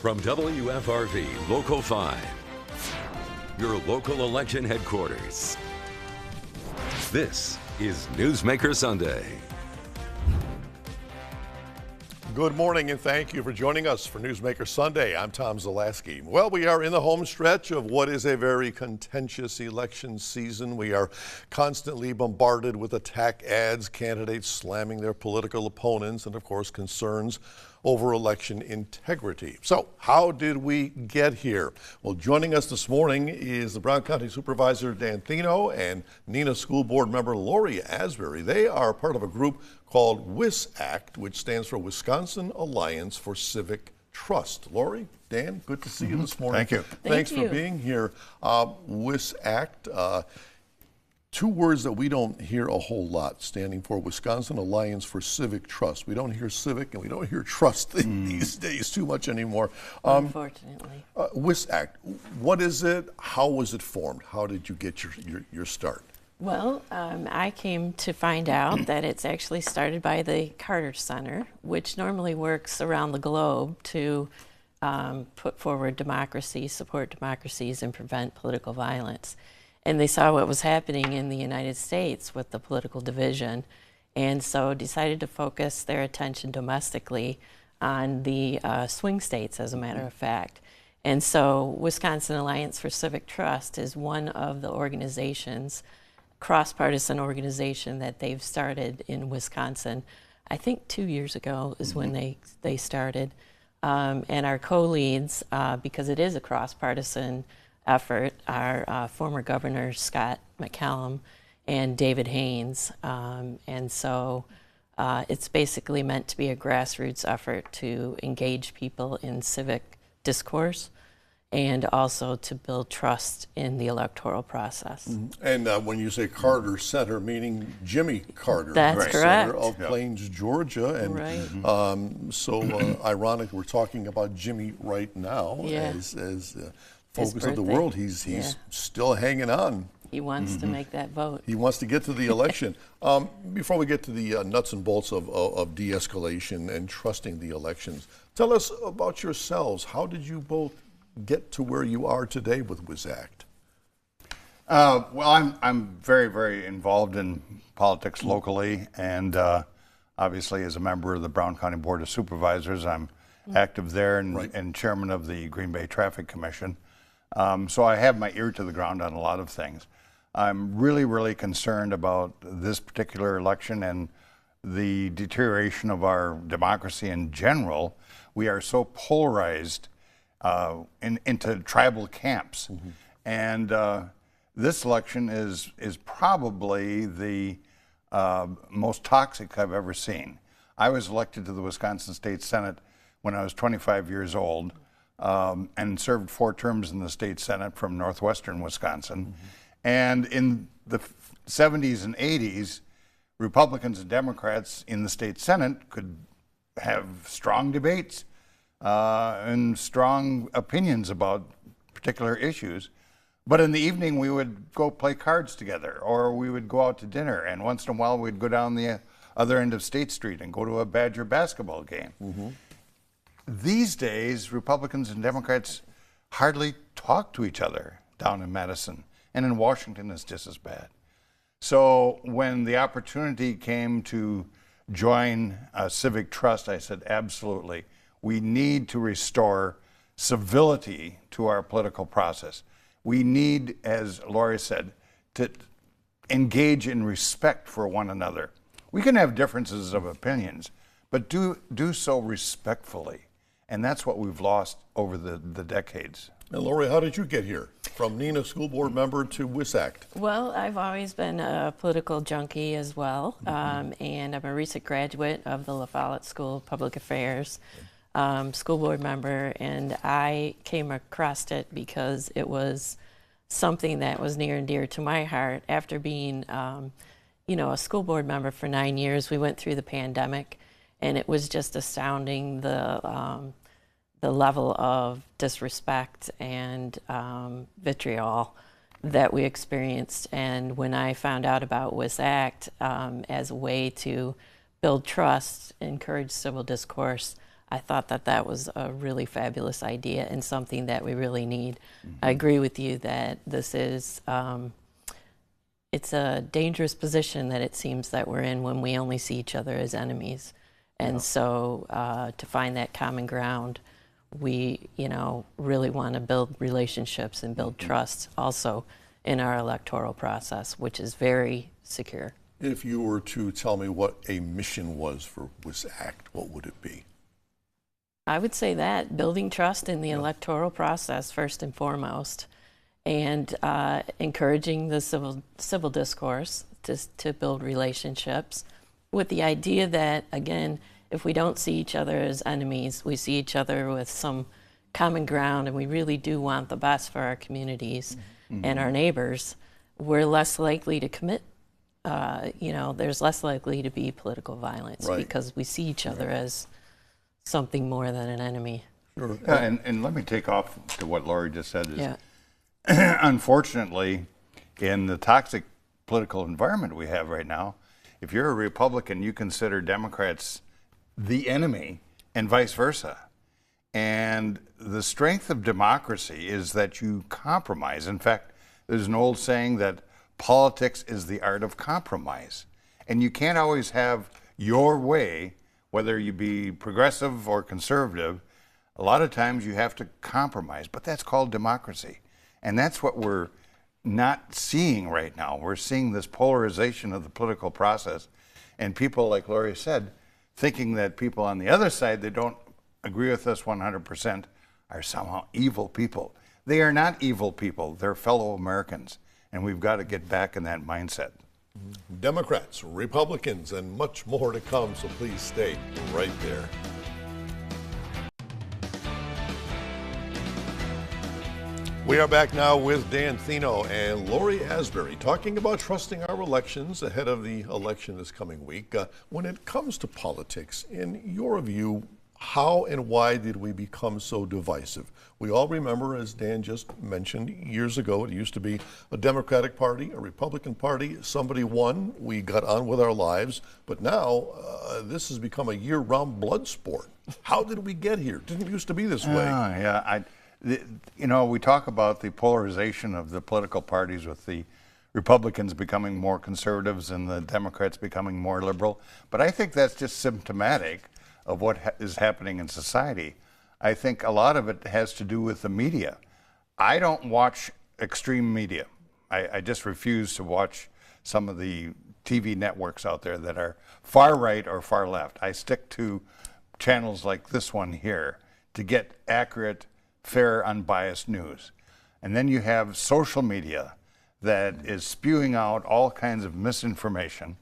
From WFRV Local 5, your local election headquarters. This is Newsmaker Sunday. Good morning and thank you for joining us for Newsmaker Sunday. I'm Tom Zalaski. Well, we are in the home stretch of what is a very contentious election season. We are constantly bombarded with attack ads, candidates slamming their political opponents, and of course concerns over election integrity. So how did we get here? Well, joining us this morning is the Brown County Supervisor Dan Thino and Neenah School Board member Lori Asbury. They are part of a group called WISACT, which stands for Wisconsin Alliance for Civic Trust. Lori, Dan, good to see you this morning. Thank you. Thanks for being here. WISACT, two words that we don't hear a whole lot, standing for Wisconsin Alliance for Civic Trust. We don't hear civic and we don't hear trust these days too much anymore. Unfortunately. WISACT, what is it? How was it formed? How did you get your start? Well, I came to find out that it's actually started by the Carter Center, which normally works around the globe to put forward democracy, support democracies, and prevent political violence. And they saw what was happening in the United States with the political division, and so decided to focus their attention domestically on the swing states, as a matter of fact. And so Wisconsin Alliance for Civic Trust is one of the organizations, cross-partisan organization, that they've started in Wisconsin. I think 2 years ago is when they started. And our co-leads, because it is a cross-partisan effort, are former Governor Scott McCallum and David Haynes. And so it's basically meant to be a grassroots effort to engage people in civic discourse and also to build trust in the electoral process. And when you say Carter Center, meaning Jimmy Carter, That's correct. Center of Plains, Georgia. And so ironic, we're talking about Jimmy right now as focus of the world. He's still hanging on. He wants to make that vote. He wants to get to the election. Before we get to the nuts and bolts of de-escalation and trusting the elections, tell us about yourselves. How did you both get to where you are today with WISACT? Well, I'm very, very involved in politics locally, and obviously as a member of the Brown County Board of Supervisors, I'm active there and chairman of the Green Bay Traffic Commission. So I have my ear to the ground on a lot of things. I'm really, really concerned about this particular election and the deterioration of our democracy in general. We are so polarized into tribal camps. And this election is probably the most toxic I've ever seen. I was elected to the Wisconsin State Senate when I was 25 years old and served 4 terms in the state Senate from northwestern Wisconsin. And in the 70s and 80s, Republicans and Democrats in the state Senate could have strong debates and strong opinions about particular issues. But in the evening, we would go play cards together, or we would go out to dinner, and once in a while, we'd go down the other end of State Street and go to a Badger basketball game. These days, Republicans and Democrats hardly talk to each other down in Madison, and in Washington, it's just as bad. So when the opportunity came to join Civic Trust, I said, absolutely. We need to restore civility to our political process. We need, as Lori said, to engage in respect for one another. We can have differences of opinions, but do so respectfully. And that's what we've lost over the decades. And Lori, how did you get here? From Neenah School Board member to WISACT? Well, I've always been a political junkie as well, and I'm a recent graduate of the La Follette School of Public Affairs, school board member, and I came across it because it was something that was near and dear to my heart. After being, a school board member for 9 years, we went through the pandemic, and it was just astounding the level of disrespect and vitriol that we experienced. And when I found out about WISACT as a way to build trust, encourage civil discourse, I thought that that was a really fabulous idea and something that we really need. I agree with you that this is, it's a dangerous position that it seems that we're in when we only see each other as enemies. And so to find that common ground, we, really want to build relationships and build trust also in our electoral process, which is very secure. If you were to tell me what a mission was for this act, what would it be? I would say that building trust in the electoral process first and foremost, and encouraging the civil discourse to build relationships, with the idea that, again, if we don't see each other as enemies, we see each other with some common ground, and we really do want the best for our communities and our neighbors, we're less likely to commit. There's less likely to be political violence because we see each other as something more than an enemy. Sure. And let me take off to what Lori just said. Unfortunately, in the toxic political environment we have right now, if you're a Republican, you consider Democrats the enemy and vice versa. And the strength of democracy is that you compromise. In fact, there's an old saying that politics is the art of compromise. And you can't always have your way, whether you be progressive or conservative. A lot of times you have to compromise, but that's called democracy. And that's what we're not seeing right now. We're seeing this polarization of the political process, and people, like Lori said, thinking that people on the other side that don't agree with us 100% are somehow evil people. They are not evil people. They're fellow Americans, and we've got to get back in that mindset. Democrats, Republicans, and much more to come, so please stay right there. We are back now with Dan Thino and Lori Asbury talking about trusting our elections ahead of the election this coming week. When it comes to politics, in your view, how and why did we become so divisive? We all remember, as Dan just mentioned, years ago it used to be a Democratic Party, a Republican Party. Somebody won, we got on with our lives. But now this has become a year-round blood sport. How did we get here? It didn't used to be this way. We talk about the polarization of the political parties, with the Republicans becoming more conservatives and the Democrats becoming more liberal. But I think that's just symptomatic of what is happening in society. I think a lot of it has to do with the media. I don't watch extreme media. I just refuse to watch some of the TV networks out there that are far right or far left. I stick to channels like this one here to get accurate, fair, unbiased news. And then you have social media that is spewing out all kinds of misinformation.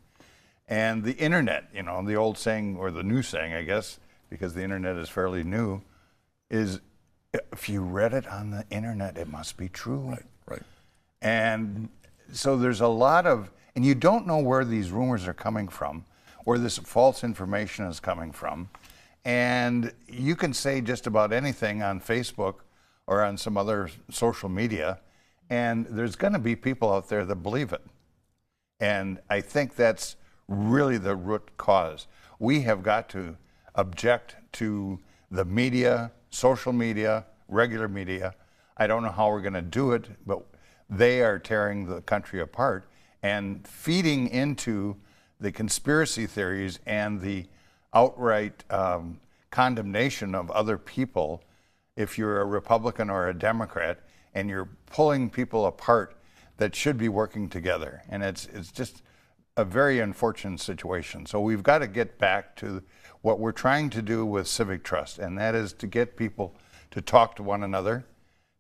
And the internet, the old saying, or the new saying, I guess, because the internet is fairly new, is if you read it on the internet, it must be true. Right. And so there's a lot of, and you don't know where these rumors are coming from, where this false information is coming from. And you can say just about anything on Facebook or on some other social media, and there's going to be people out there that believe it. And I think that's really the root cause. We have got to object to the media, social media, regular media. I don't know how we're going to do it, but they are tearing the country apart and feeding into the conspiracy theories and the outright condemnation of other people. If you're a Republican or a Democrat and you're pulling people apart that should be working together, and it's just a very unfortunate situation. So we've got to get back to what we're trying to do with civic trust, and that is to get people to talk to one another,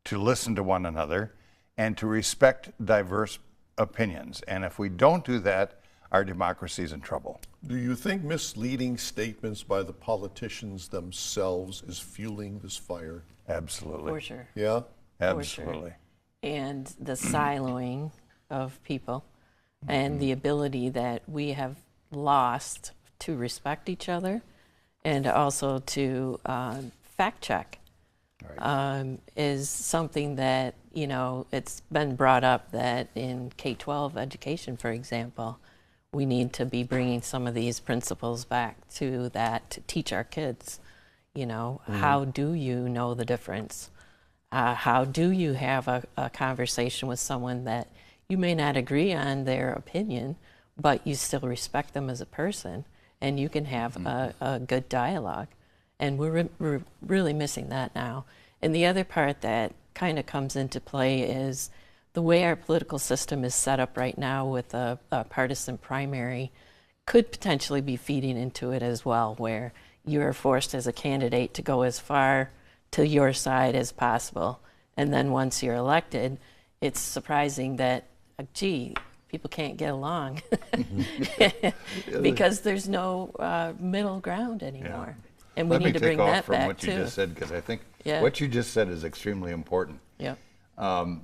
to listen to one another, and to respect diverse opinions. And if we don't do that, our democracy is in trouble. Do you think misleading statements by the politicians themselves is fueling this fire? Absolutely. For sure. Yeah? Absolutely. And the siloing of people and the ability that we have lost to respect each other and also to fact check is something that, it's been brought up that in K-12 education, for example, we need to be bringing some of these principles back to that to teach our kids, You know, how do you know the difference? How do you have a conversation with someone that you may not agree on their opinion, but you still respect them as a person, and you can have a good dialogue? And we're really missing that now. And the other part that kind of comes into play is the way our political system is set up right now with a partisan primary could potentially be feeding into it as well, where you're forced as a candidate to go as far to your side as possible. And then once you're elected, it's surprising that, gee, people can't get along because there's no middle ground anymore. Yeah. And we need to bring that back, too. Let me take off from what you just said, because I think Yeah. what you just said is extremely important. Yeah.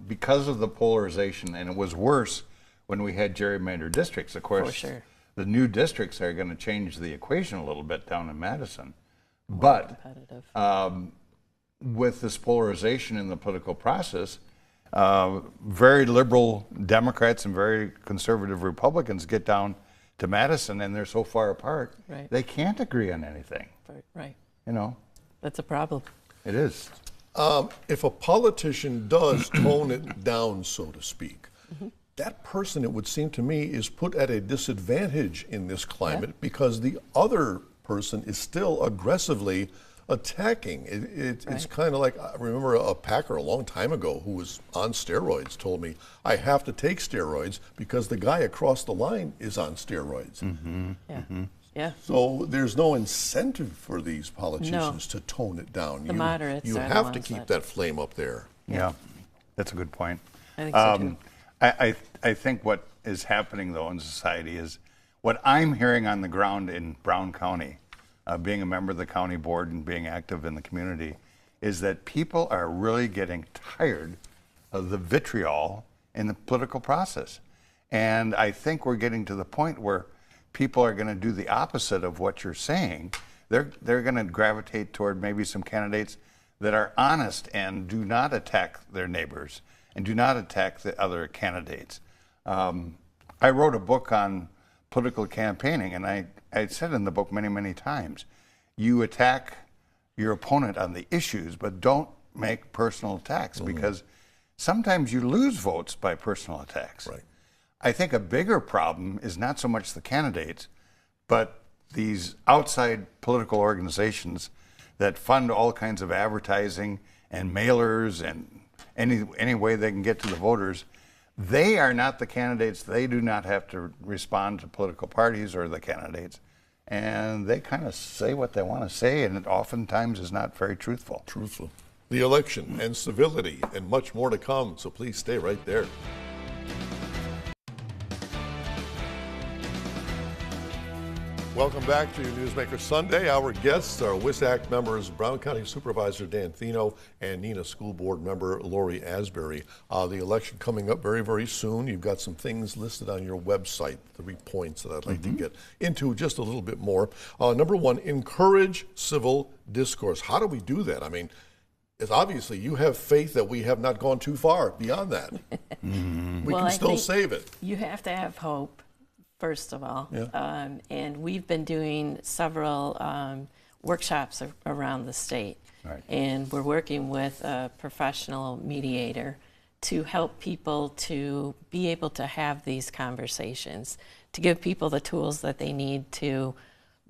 Because of the polarization, and it was worse when we had gerrymandered districts. Of course, For sure. the new districts are going to change the equation a little bit down in Madison. But Competitive. with this polarization in the political process, very liberal Democrats and very conservative Republicans get down to Madison, and they're so far apart, Right. they can't agree on anything. Right. You know, That's a problem. it is. If a politician does tone it down, so to speak, that person, it would seem to me, is put at a disadvantage in this climate because the other person is still aggressively attacking. It's Right. kind of like, I remember a Packer a long time ago who was on steroids told me, I have to take steroids because the guy across the line is on steroids. Yeah. Yeah. So there's no incentive for these politicians to tone it down. The moderates You are the have to ones keep that- that flame up there. Yeah, that's a good point. I think so, too. I think what is happening, though, in society is what I'm hearing on the ground in Brown County, being a member of the county board and being active in the community, is that people are really getting tired of the vitriol in the political process. And I think we're getting to the point where people are going to do the opposite of what you're saying. They're going to gravitate toward maybe some candidates that are honest and do not attack their neighbors and do not attack the other candidates. I wrote a book on political campaigning, and I said in the book many, many times, you attack your opponent on the issues, but don't make personal attacks because sometimes you lose votes by personal attacks. Right. I think a bigger problem is not so much the candidates, but these outside political organizations that fund all kinds of advertising and mailers and any way they can get to the voters. They are not the candidates. They do not have to respond to political parties or the candidates. And they kind of say what they want to say, and it oftentimes is not very truthful. Truthful. The election and civility and much more to come, so please stay right there. Welcome back to Newsmaker Sunday. Our guests are WISAC members Brown County Supervisor Dan Thino and Neenah School Board member Lori Asbury. The election coming up very, very soon. You've got some things listed on your website, 3 points that I'd like to get into just a little bit more. Number one, encourage civil discourse. How do we do that? I mean, it's obviously you have faith that we have not gone too far beyond that. We Well, can I still think save it. You have to have hope, first of all. Yeah. And we've been doing several workshops around the state. Right. And we're working with a professional mediator to help people to be able to have these conversations, to give people the tools that they need to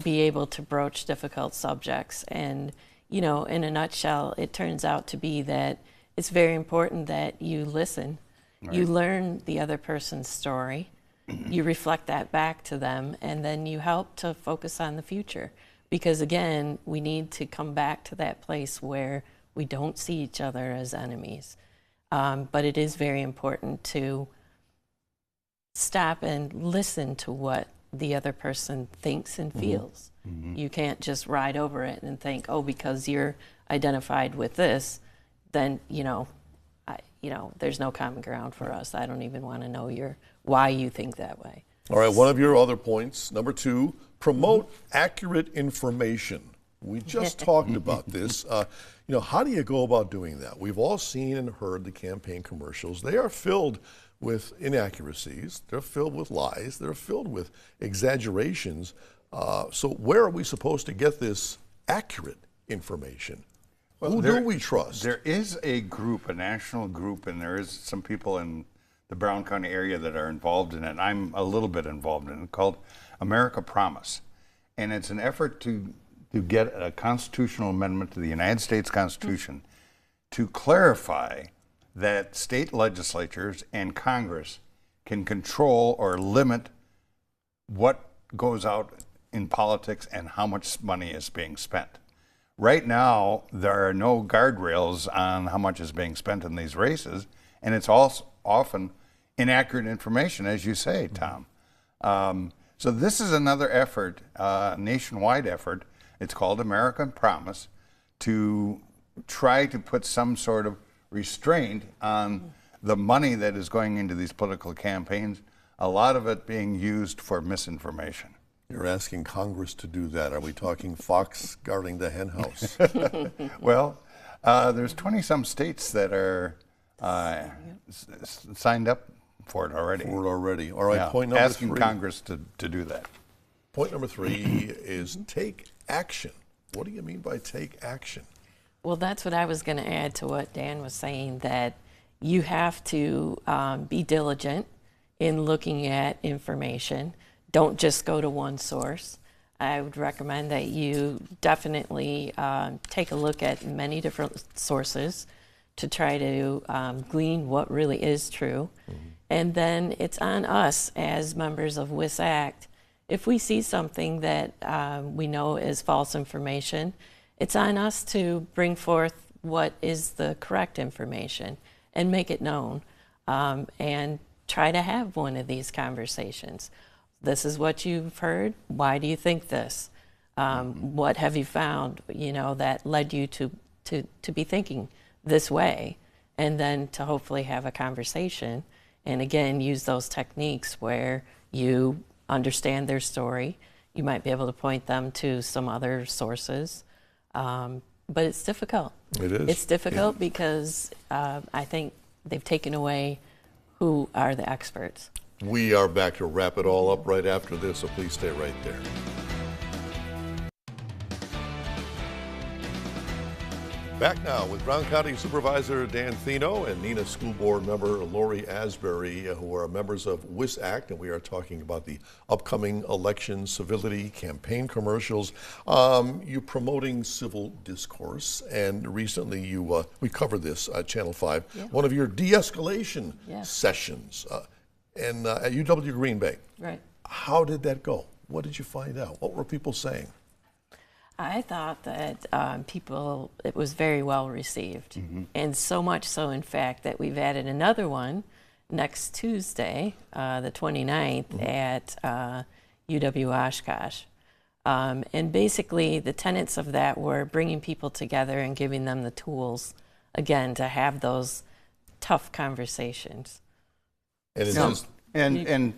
be able to broach difficult subjects. And, you know, in a nutshell, it turns out to be that it's very important that you listen. You learn the other person's story, you reflect that back to them, and then you help to focus on the future. Because again, we need to come back to that place where we don't see each other as enemies. But it is very important to stop and listen to what the other person thinks and feels. You can't just ride over it and think, oh, because you're identified with this, then, there's no common ground for us. I don't even want to know why you think that way. All right, one of your other points, number two, promote accurate information. We just talked about this. How do you go about doing that? We've all seen and heard the campaign commercials. They are filled with inaccuracies. They're filled with lies. They're filled with exaggerations. So where are we supposed to get this accurate information? Well, Who do we trust? There is a group, a national group, and there is some people in the Brown County area that are involved in it. I'm a little bit involved in it, called America Promise. And it's an effort to get a constitutional amendment to the United States Constitution to clarify that state legislatures and Congress can control or limit what goes out in politics and how much money is being spent. Right now, there are no guardrails on how much is being spent in these races, and it's also often inaccurate information, as you say, Tom. So this is another effort, nationwide effort. It's called American Promise, to try to put some sort of restraint on the money that is going into these political campaigns, a lot of it being used for misinformation. You're asking Congress to do that. Are we talking Fox guarding the hen house? Well, there's 20-some states that are signed up for it already. All right, Yeah, point number asking 3. Congress to do that. Point number 3 is take action. What do you mean by take action? Well, that's what I was going to add to what Dan was saying, that you have to be diligent in looking at information. Don't just go to one source. I would recommend that you definitely take a look at many different sources to try to glean what really is true. And then it's on us as members of WISACT. If we see something that we know is false information, it's on us to bring forth what is the correct information and make it known, and try to have one of these conversations. This is what you've heard. Why do you think this? What have you found, that led you to be thinking this way? And then to hopefully have a conversation, and again, use those techniques where you understand their story. You might be able to point them to some other sources. But it's difficult. It is. It's difficult because I think they've taken away who are the experts. We are back to wrap it all up right after this, so please stay right there. Back now with Brown County Supervisor Dan Thino and Neenah School Board member Lori Asbury, who are members of WISACT, and we are talking about the upcoming election civility campaign commercials. You promoting civil discourse, and recently we covered this at Channel 5, one of your de-escalation sessions at UW Green Bay. Right. How did that go? What did you find out? What were people saying? I thought that it was very well received. And so much so, in fact, that we've added another one next Tuesday, the 29th, at UW Oshkosh. And basically, the tenets of that were bringing people together and giving them the tools, again, to have those tough conversations. And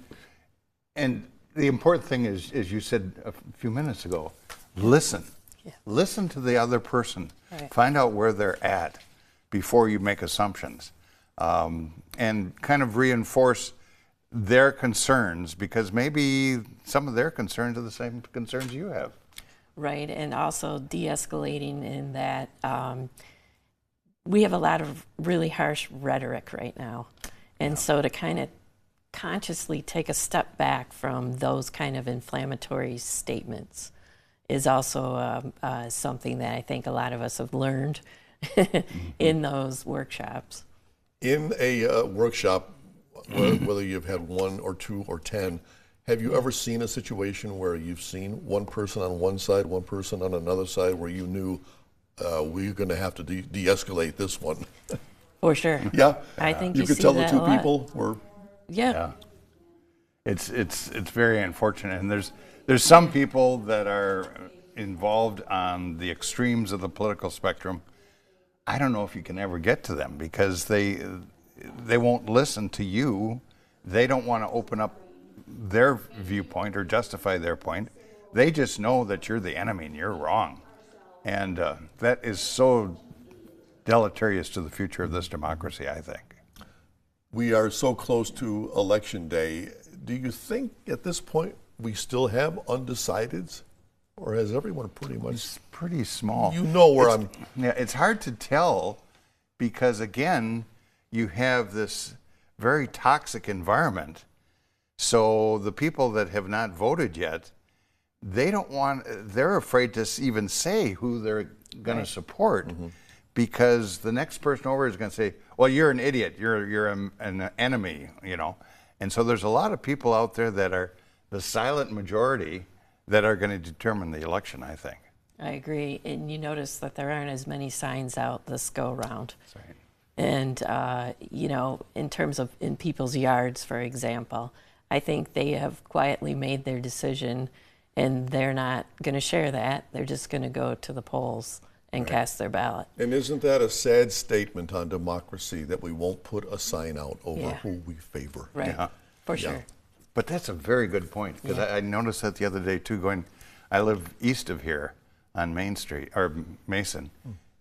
the important thing is, as you said a few minutes ago, listen. Yeah. Listen to the other person. Right. Find out where they're at before you make assumptions, and kind of reinforce their concerns, because maybe some of their concerns are the same concerns you have. Right, and also de-escalating in that we have a lot of really harsh rhetoric right now. And so to kind of consciously take a step back from those kind of inflammatory statements is also something that I think a lot of us have learned in those workshops. In a workshop, whether you've had 1 or 2 or 10, have you ever seen a situation where you've seen one person on one side, one person on another side, where you knew we're going to have to de-escalate this one? For sure. Yeah? I think you could see tell the that two a lot. people were... Yeah. It's very unfortunate, and there's some people that are involved on the extremes of the political spectrum. I don't know if you can ever get to them, because they won't listen to you. They don't want to open up their viewpoint or justify their point. They just know that you're the enemy and you're wrong, and that is so deleterious to the future of this democracy, I think. We are so close to Election Day. Do you think at this point we still have undecideds? Or has everyone pretty much? It's pretty small. You know where Yeah, it's hard to tell because, again, you have this very toxic environment. So the people that have not voted yet, they're afraid to even say who they're going to support because the next person over is going to say, well, you're an idiot, you're an enemy, And so there's a lot of people out there that are the silent majority that are going to determine the election, I think. I agree. And you notice that there aren't as many signs out this go round. That's right. And, in terms of in people's yards, for example, I think they have quietly made their decision and they're not going to share that. They're just going to go to the polls and cast their ballot. And isn't that a sad statement on democracy that we won't put a sign out over who we favor? Right, Yeah. for sure. But that's a very good point because I noticed that the other day too. I live east of here on Main Street or Mason,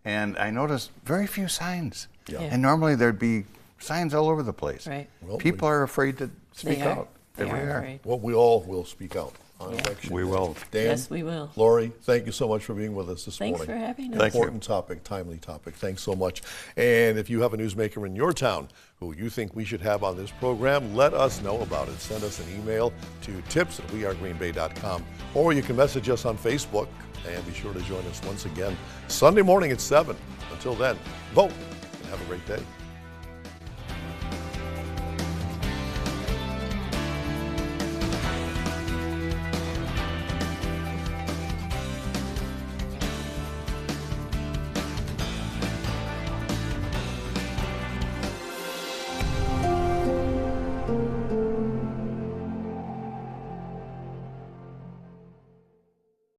and I noticed very few signs. Yeah. And normally there'd be signs all over the place. Right. Well, People are afraid to speak They are. out. They They are really are. afraid. Well, we all will speak out on election. We day. will. Dan, Yes, we will. Lori, thank you so much for being with us this Thanks morning. for having us. Important topic, timely topic. Thanks so much. And if you have a newsmaker in your town who you think we should have on this program, let us know about it. Send us an email to tips@wearegreenbay.com, or you can message us on Facebook. And be sure to join us once again Sunday morning at 7. Until then, vote and have a great day.